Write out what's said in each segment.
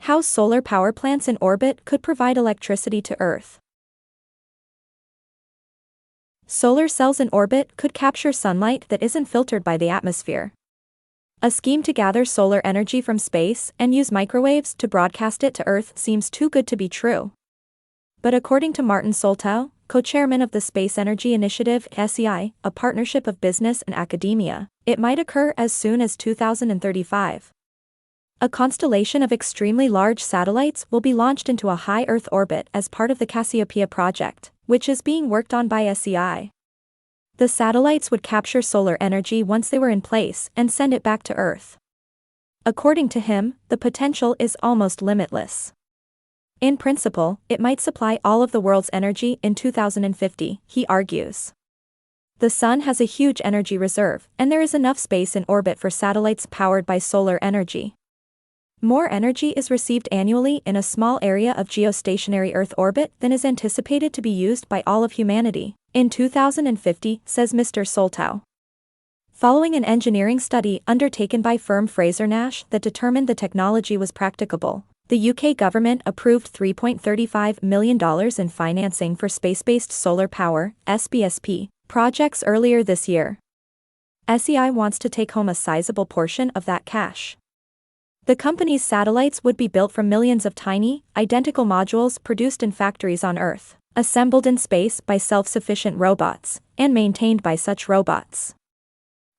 How solar power plants in orbit could provide electricity to Earth. Solar cells in orbit could capture sunlight that isn't filtered by the atmosphere. A scheme to gather solar energy from space and use microwaves to broadcast it to Earth seems too good to be true. But according to Martin Soltau, co-chairman of the Space Energy Initiative (SEI), a partnership of business and academia, it might occur as soon as 2035. A constellation of extremely large satellites will be launched into a high Earth orbit as part of the Cassiopeia project, which is being worked on by SEI. The satellites would capture solar energy once they were in place and send it back to Earth. According to him, the potential is almost limitless. In principle, it might supply all of the world's energy in 2050, he argues. The Sun has a huge energy reserve, and there is enough space in orbit for satellites powered by solar energy. More energy is received annually in a small area of geostationary Earth orbit than is anticipated to be used by all of humanity in 2050, says Mr. Soltau. Following an engineering study undertaken by firm Fraser-Nash that determined the technology was practicable, the UK government approved $3.35 million in financing for space-based solar power (SBSP) projects earlier this year. SEI wants to take home a sizable portion of that cash. The company's satellites would be built from millions of tiny, identical modules produced in factories on Earth, assembled in space by self-sufficient robots, and maintained by such robots.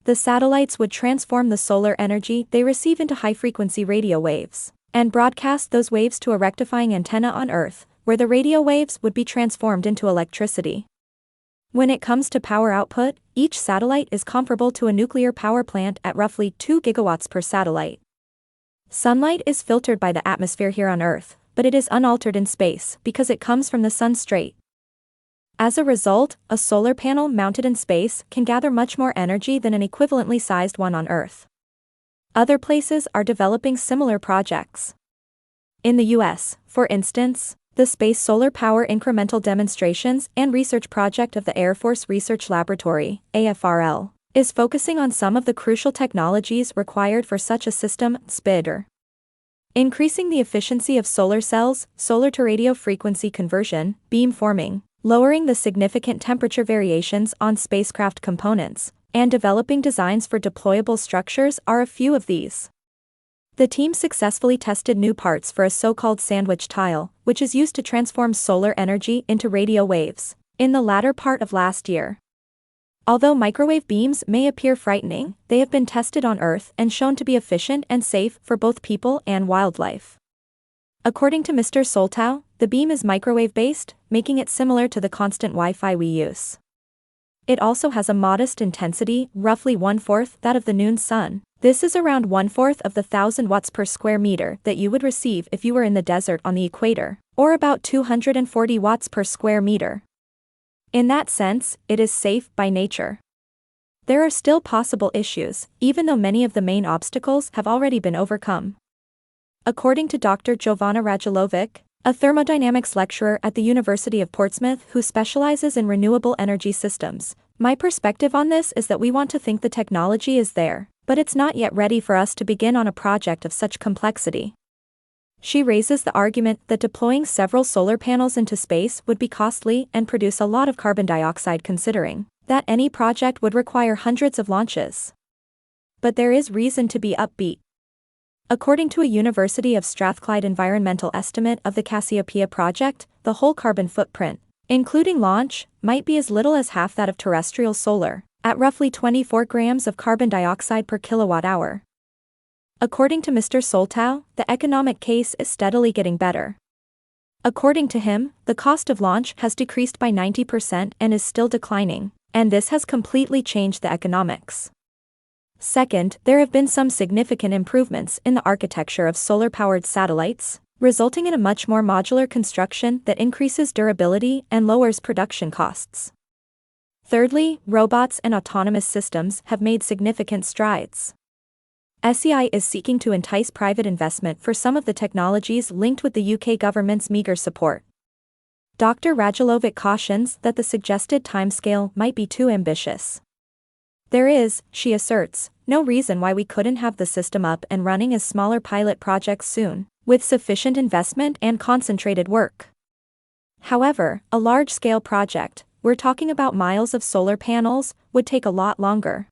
The satellites would transform the solar energy they receive into high-frequency radio waves, and broadcast those waves to a rectifying antenna on Earth, where the radio waves would be transformed into electricity. When it comes to power output, each satellite is comparable to a nuclear power plant at roughly 2 gigawatts per satellite. Sunlight is filtered by the atmosphere here on Earth, but it is unaltered in space because it comes from the sun straight. As a result, a solar panel mounted in space can gather much more energy than an equivalently sized one on Earth. Other places are developing similar projects. In the US, for instance, the Space Solar Power Incremental Demonstrations and Research Project of the Air Force Research Laboratory, AFRL, is focusing on some of the crucial technologies required for such a system, SPIDR. Increasing the efficiency of solar cells, solar-to-radio frequency conversion, beam forming, lowering the significant temperature variations on spacecraft components, and developing designs for deployable structures are a few of these. The team successfully tested new parts for a so-called sandwich tile, which is used to transform solar energy into radio waves, in the latter part of last year. Although microwave beams may appear frightening, they have been tested on Earth and shown to be efficient and safe for both people and wildlife. According to Mr. Soltau, the beam is microwave-based, making it similar to the constant Wi-Fi we use. It also has a modest intensity, roughly 1/4 that of the noon sun. This is around 1/4 of the 1,000 watts per square meter that you would receive if you were in the desert on the equator, or about 240 watts per square meter. In that sense, it is safe by nature. There are still possible issues, even though many of the main obstacles have already been overcome. According to Dr. Jovana Radulovic, a thermodynamics lecturer at the University of Portsmouth who specializes in renewable energy systems, my perspective on this is that we want to think the technology is there, but it's not yet ready for us to begin on a project of such complexity. She raises the argument that deploying several solar panels into space would be costly and produce a lot of carbon dioxide, considering that any project would require hundreds of launches. But there is reason to be upbeat. According to a University of Strathclyde environmental estimate of the Cassiopeia project, the whole carbon footprint, including launch, might be as little as half that of terrestrial solar, at roughly 24 grams of carbon dioxide per kilowatt-hour. According to Mr. Soltau, the economic case is steadily getting better. According to him, the cost of launch has decreased by 90% and is still declining, and this has completely changed the economics. Second, there have been some significant improvements in the architecture of solar-powered satellites, resulting in a much more modular construction that increases durability and lowers production costs. Thirdly, robots and autonomous systems have made significant strides. SEI is seeking to entice private investment for some of the technologies linked with the UK government's meager support. Dr. Radulovic cautions that the suggested timescale might be too ambitious. There is, she asserts, no reason why we couldn't have the system up and running as smaller pilot projects soon, with sufficient investment and concentrated work. However, a large-scale project, we're talking about miles of solar panels, would take a lot longer.